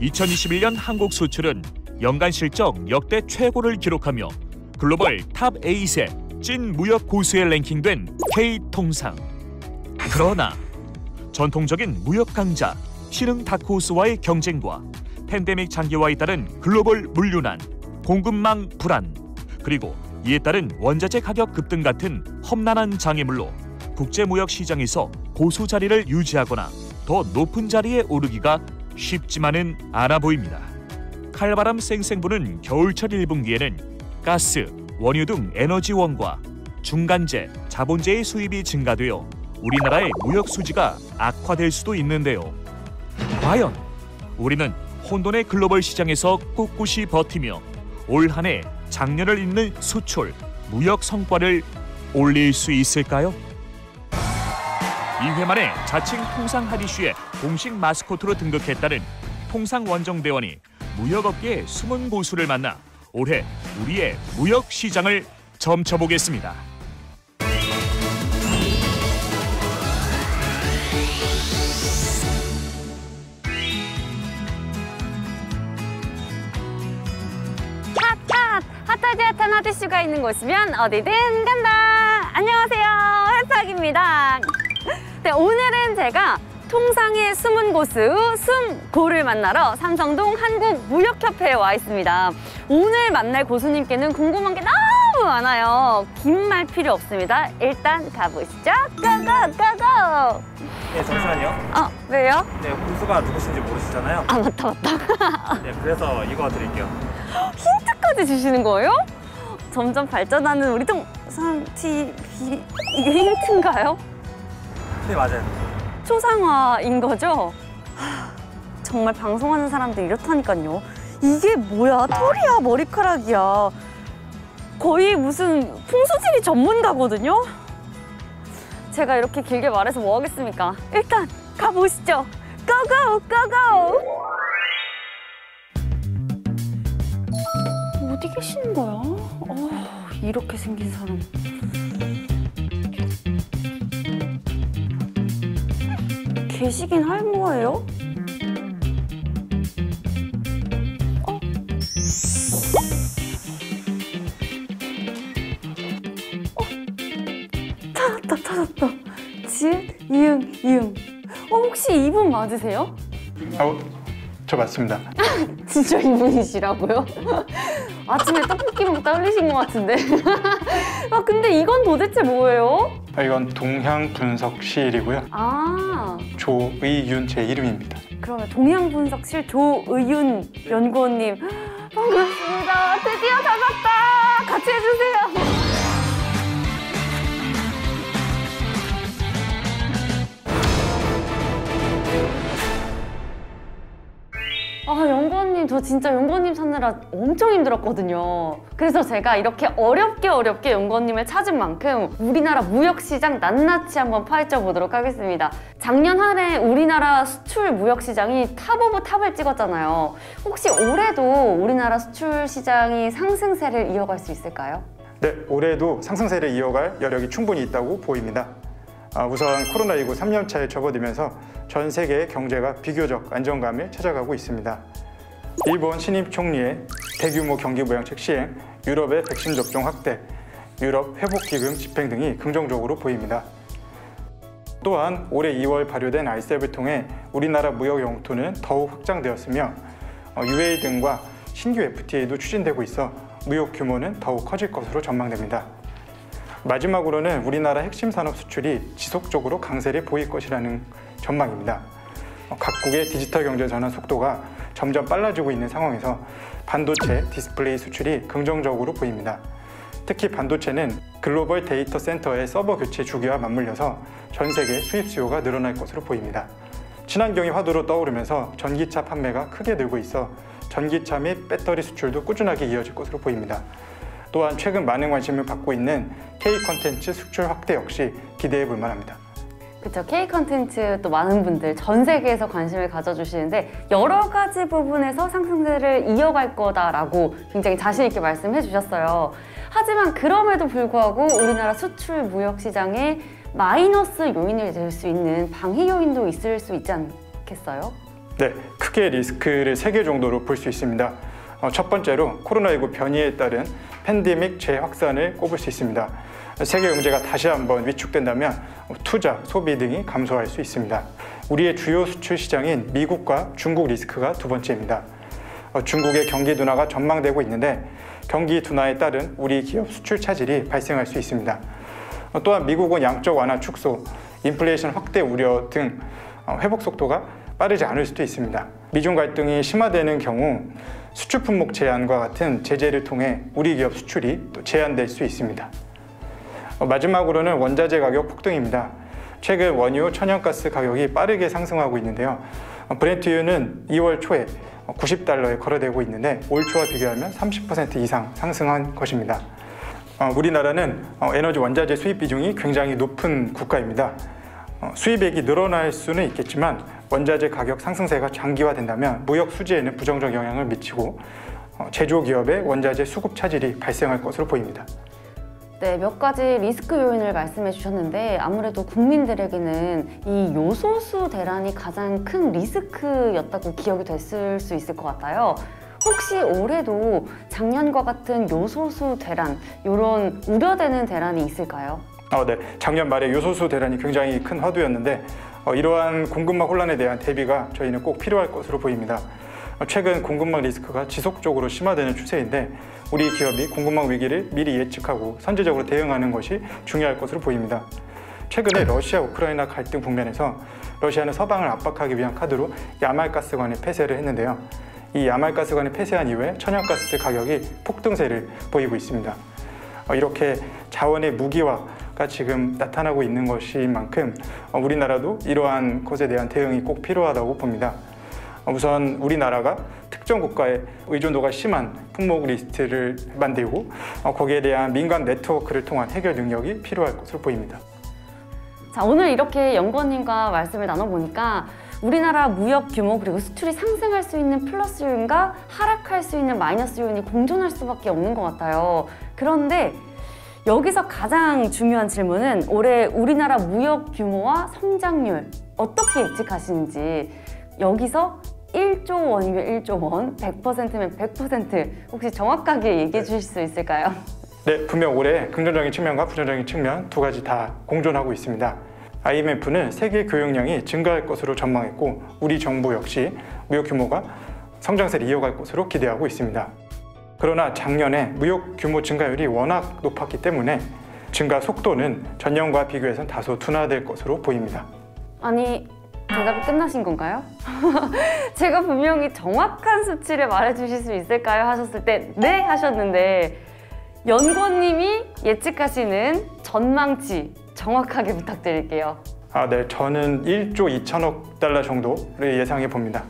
2021년 한국 수출은 연간 실적 역대 최고를 기록하며 글로벌 탑 8의 찐 무역 고수에 랭킹된 K통상. 그러나 전통적인 무역 강자 신흥 다크호스와의 경쟁과 팬데믹 장기화에 따른 글로벌 물류난, 공급망 불안, 그리고 이에 따른 원자재 가격 급등 같은 험난한 장애물로 국제무역 시장에서 고수 자리를 유지하거나 더 높은 자리에 오르기가 쉽지만은 않아 보입니다. 칼바람 쌩쌩 부는 겨울철 1분기에는 가스, 원유 등 에너지원과 중간재, 자본재의 수입이 증가되어 우리나라의 무역 수지가 악화될 수도 있는데요. 과연 우리는 혼돈의 글로벌 시장에서 꿋꿋이 버티며 올 한 해 작년을 잇는 수출, 무역 성과를 올릴 수 있을까요? 2회 만에 자칭 통상 하디슈의 공식 마스코트로 등극했다는 통상 원정대원이 무역업계의 숨은 고수를 만나 올해 우리의 무역 시장을 점쳐보겠습니다. 핫하지 핫한 하디슈가 있는 곳이면 어디든 간다. 안녕하세요, 핫팍입니다. 네, 오늘은 제가 통상의 숨은 고수 숨고를 만나러 삼성동 한국무역협회에 와 있습니다. 오늘 만날 고수님께는 궁금한 게 너무 많아요. 긴 말 필요 없습니다. 일단 가보시죠. 고고! 네, 잠시만요. 왜요? 네, 고수가 누구신지 모르시잖아요. 맞다. 네, 그래서 이거 드릴게요. 힌트까지 주시는 거예요? 점점 발전하는 우리 통상 TV, 이게 힌트인가요? 네, 맞아요. 초상화인 거죠? 정말 방송하는 사람들 이렇다니까요. 이게 뭐야? 털이야, 머리카락이야. 거의 무슨 풍수지리 전문가거든요? 제가 이렇게 길게 말해서 뭐 하겠습니까? 일단 가보시죠. 고고! 어디 계시는 거야? 이렇게 생긴 사람. 계시긴 할 거예요? 찾았다. 지읒, 이응. 혹시 이분 맞으세요? 저 맞습니다. 진짜 이분이시라고요? 아침에 떡볶이 먹다 흘리신 것 같은데. 근데 이건 도대체 뭐예요? 이건 동향분석실이고요. 조의윤 제 이름입니다. 그러면 동향분석실 조의윤 연구원님 반갑습니다. 드디어 잡았다. 같이 해주세요. 연구원님, 저 진짜 연구원님 찾느라 엄청 힘들었거든요. 그래서 제가 이렇게 어렵게 연구원님을 찾은 만큼 우리나라 무역시장 낱낱이 한번 파헤쳐 보도록 하겠습니다. 작년 한 해 우리나라 수출 무역시장이 탑 오브 탑을 찍었잖아요. 혹시 올해도 우리나라 수출 시장이 상승세를 이어갈 수 있을까요? 네, 올해도 상승세를 이어갈 여력이 충분히 있다고 보입니다. 우선 코로나19 3년차에 접어들면서 전 세계의 경제가 비교적 안정감을 찾아가고 있습니다. 일본 신임 총리의 대규모 경기 부양책 시행, 유럽의 백신 접종 확대, 유럽 회복기금 집행 등이 긍정적으로 보입니다. 또한 올해 2월 발효된 RCEP을 통해 우리나라 무역 영토는 더욱 확장되었으며 UA 등과 신규 FTA도 추진되고 있어 무역 규모는 더욱 커질 것으로 전망됩니다. 마지막으로는 우리나라 핵심 산업 수출이 지속적으로 강세를 보일 것이라는 전망입니다. 각국의 디지털 경제 전환 속도가 점점 빨라지고 있는 상황에서 반도체, 디스플레이 수출이 긍정적으로 보입니다. 특히 반도체는 글로벌 데이터 센터의 서버 교체 주기와 맞물려서 전 세계 수입 수요가 늘어날 것으로 보입니다. 친환경이 화두로 떠오르면서 전기차 판매가 크게 늘고 있어 전기차 및 배터리 수출도 꾸준하게 이어질 것으로 보입니다. 또한 최근 많은 관심을 받고 있는 K-컨텐츠 수출 확대 역시 기대해 볼 만합니다. 그렇죠. K-컨텐츠 또 많은 분들 전 세계에서 관심을 가져주시는데 여러 가지 부분에서 상승세를 이어갈 거다라고 굉장히 자신 있게 말씀해 주셨어요. 하지만 그럼에도 불구하고 우리나라 수출 무역 시장에 마이너스 요인이 될 수 있는 방해 요인도 있을 수 있지 않겠어요? 네, 크게 리스크를 3개 정도로 볼 수 있습니다. 첫 번째로 코로나19 변이에 따른 팬데믹 재확산을 꼽을 수 있습니다. 세계 경제가 다시 한번 위축된다면 투자, 소비 등이 감소할 수 있습니다. 우리의 주요 수출 시장인 미국과 중국 리스크가 두 번째입니다. 중국의 경기 둔화가 전망되고 있는데 경기 둔화에 따른 우리 기업 수출 차질이 발생할 수 있습니다. 또한 미국은 양적 완화 축소, 인플레이션 확대 우려 등 회복 속도가 빠르지 않을 수도 있습니다. 미중 갈등이 심화되는 경우 수출 품목 제한과 같은 제재를 통해 우리 기업 수출이 또 제한될 수 있습니다. 마지막으로는 원자재 가격 폭등입니다. 최근 원유, 천연가스 가격이 빠르게 상승하고 있는데요. 브렌트유는 2월 초에 $90에 거래되고 있는데 올 초와 비교하면 30% 이상 상승한 것입니다. 우리나라는 에너지 원자재 수입 비중이 굉장히 높은 국가입니다. 수입액이 늘어날 수는 있겠지만 원자재 가격 상승세가 장기화된다면 무역 수지에는 부정적 영향을 미치고 제조기업의 원자재 수급 차질이 발생할 것으로 보입니다. 네, 몇 가지 리스크 요인을 말씀해 주셨는데 아무래도 국민들에게는 이 요소수 대란이 가장 큰 리스크였다고 기억이 됐을 수 있을 것 같아요. 혹시 올해도 작년과 같은 요소수 대란, 이런 우려되는 대란이 있을까요? 네, 작년 말에 요소수 대란이 굉장히 큰 화두였는데 이러한 공급망 혼란에 대한 대비가 저희는 꼭 필요할 것으로 보입니다. 최근 공급망 리스크가 지속적으로 심화되는 추세인데 우리 기업이 공급망 위기를 미리 예측하고 선제적으로 대응하는 것이 중요할 것으로 보입니다. 최근에 러시아 우크라이나 갈등 국면에서 러시아는 서방을 압박하기 위한 카드로 야말가스관을 폐쇄를 했는데요. 이 야말가스관을 폐쇄한 이후에 천연가스 가격이 폭등세를 보이고 있습니다. 이렇게 자원의 무기화가 지금 나타나고 있는 것인 만큼 우리나라도 이러한 것에 대한 대응이 꼭 필요하다고 봅니다. 우선 우리나라가 특정 국가의 의존도가 심한 품목 리스트를 만들고 거기에 대한 민간 네트워크를 통한 해결 능력이 필요할 것으로 보입니다. 자, 오늘 이렇게 연구원님과 말씀을 나눠보니까 우리나라 무역 규모 그리고 수출이 상승할 수 있는 플러스 요인과 하락할 수 있는 마이너스 요인이 공존할 수밖에 없는 것 같아요. 그런데 여기서 가장 중요한 질문은 올해 우리나라 무역 규모와 성장률 어떻게 예측하시는지, 여기서 1조 원이면 1조 원, 100%면 100% 혹시 정확하게 얘기해 주실 수 있을까요? 네, 분명 올해 긍정적인 측면과 부정적인 측면 두 가지 다 공존하고 있습니다. IMF는 세계 교역량이 증가할 것으로 전망했고 우리 정부 역시 무역 규모가 성장세를 이어갈 것으로 기대하고 있습니다. 그러나 작년에 무역 규모 증가율이 워낙 높았기 때문에 증가 속도는 전년과 비교해서는 다소 둔화될 것으로 보입니다. 아니, 대답이 끝나신 건가요? 제가 분명히 정확한 수치를 말해주실 수 있을까요? 하셨을 때 네 하셨는데 연구원님이 예측하시는 전망치 정확하게 부탁드릴게요. 네, 저는 1조 2천억 달러 정도를 예상해 봅니다.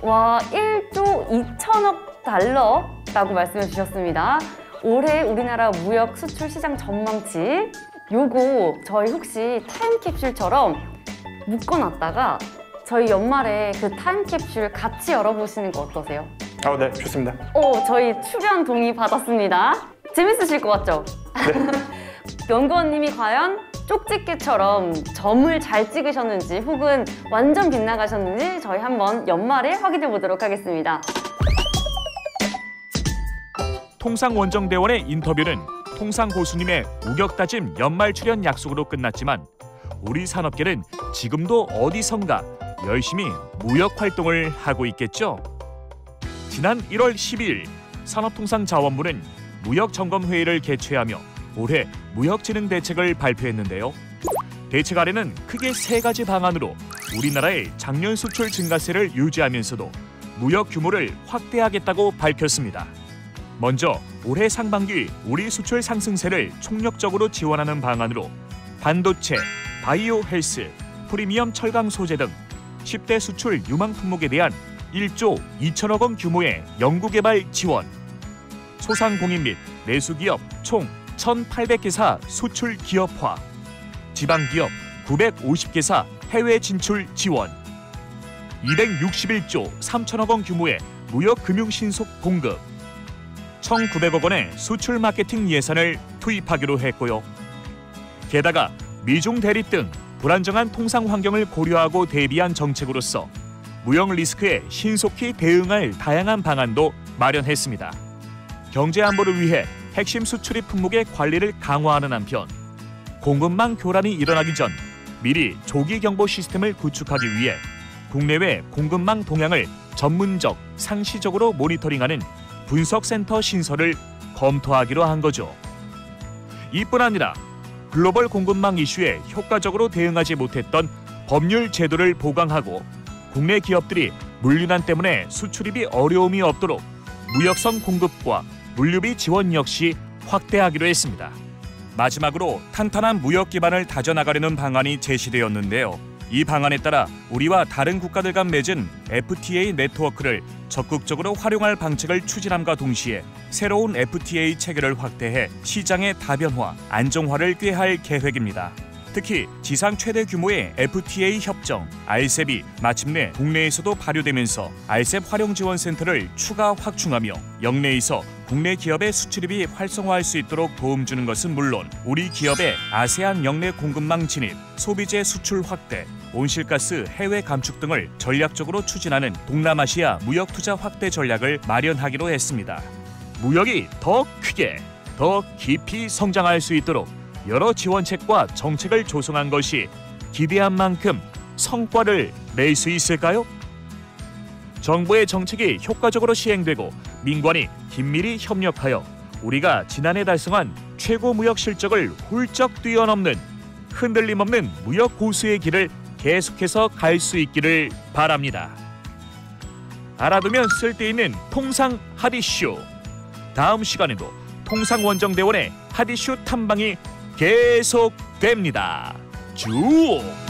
와, 1조 2천억 달러라고 말씀해 주셨습니다. 올해 우리나라 무역 수출 시장 전망치, 요거 저희 혹시 타임캡슐처럼 묶어놨다가 저희 연말에 그 타임캡슐 같이 열어보시는 거 어떠세요? 네, 좋습니다. 저희 출연 동의 받았습니다. 재밌으실 것 같죠? 네. 연구원님이 과연 쪽집게처럼 점을 잘 찍으셨는지 혹은 완전 빗나가셨는지 저희 한번 연말에 확인해 보도록 하겠습니다. 통상원정대원의 인터뷰는 통상고수님의 우격다짐 연말 출연 약속으로 끝났지만 우리 산업계는 지금도 어디선가 열심히 무역 활동을 하고 있겠죠. 지난 1월 12일 산업통상자원부는 무역점검회의를 개최하며 올해 무역진흥 대책을 발표했는데요. 대책 아래는 크게 3가지 방안으로 우리나라의 작년 수출 증가세를 유지하면서도 무역 규모를 확대하겠다고 밝혔습니다. 먼저 올해 상반기 우리 수출 상승세를 총력적으로 지원하는 방안으로 반도체, 바이오 헬스, 프리미엄 철강 소재 등 10대 수출 유망 품목에 대한 1조 2천억 원 규모의 연구개발 지원, 소상공인 및 내수기업 총 1,800개사 수출 기업화, 지방기업 950개사 해외 진출 지원, 261조 3천억 원 규모의 무역금융신속 공급, 1,900억 원의 수출 마케팅 예산을 투입하기로 했고요. 게다가 미중 대립 등 불안정한 통상 환경을 고려하고 대비한 정책으로서 무역 리스크에 신속히 대응할 다양한 방안도 마련했습니다. 경제 안보를 위해 핵심 수출입 품목의 관리를 강화하는 한편 공급망 교란이 일어나기 전 미리 조기 경보 시스템을 구축하기 위해 국내외 공급망 동향을 전문적, 상시적으로 모니터링하는 분석센터 신설을 검토하기로 한 거죠. 이뿐 아니라 글로벌 공급망 이슈에 효과적으로 대응하지 못했던 법률 제도를 보강하고 국내 기업들이 물류난 때문에 수출입이 어려움이 없도록 무역선 공급과 물류비 지원 역시 확대하기로 했습니다. 마지막으로 탄탄한 무역 기반을 다져나가려는 방안이 제시되었는데요. 이 방안에 따라 우리와 다른 국가들 간 맺은 FTA 네트워크를 적극적으로 활용할 방책을 추진함과 동시에 새로운 FTA 체계를 확대해 시장의 다변화, 안정화를 꾀할 계획입니다. 특히 지상 최대 규모의 FTA 협정, RCEP이 마침내 국내에서도 발효되면서 RCEP 활용 지원 센터를 추가 확충하며 역내에서 국내 기업의 수출입이 활성화할 수 있도록 도움 주는 것은 물론 우리 기업의 아세안 역내 공급망 진입, 소비재 수출 확대, 온실가스 해외 감축 등을 전략적으로 추진하는 동남아시아 무역 투자 확대 전략을 마련하기로 했습니다. 무역이 더 크게, 더 깊이 성장할 수 있도록 여러 지원책과 정책을 조성한 것이 기대한 만큼 성과를 낼 수 있을까요? 정부의 정책이 효과적으로 시행되고 민관이 긴밀히 협력하여 우리가 지난해 달성한 최고 무역 실적을 훌쩍 뛰어넘는 흔들림 없는 무역 고수의 길을 계속해서 갈 수 있기를 바랍니다. 알아두면 쓸데있는 통상 핫이슈. 다음 시간에도 통상원정대원의 핫이슈 탐방이 계속됩니다. 쭉!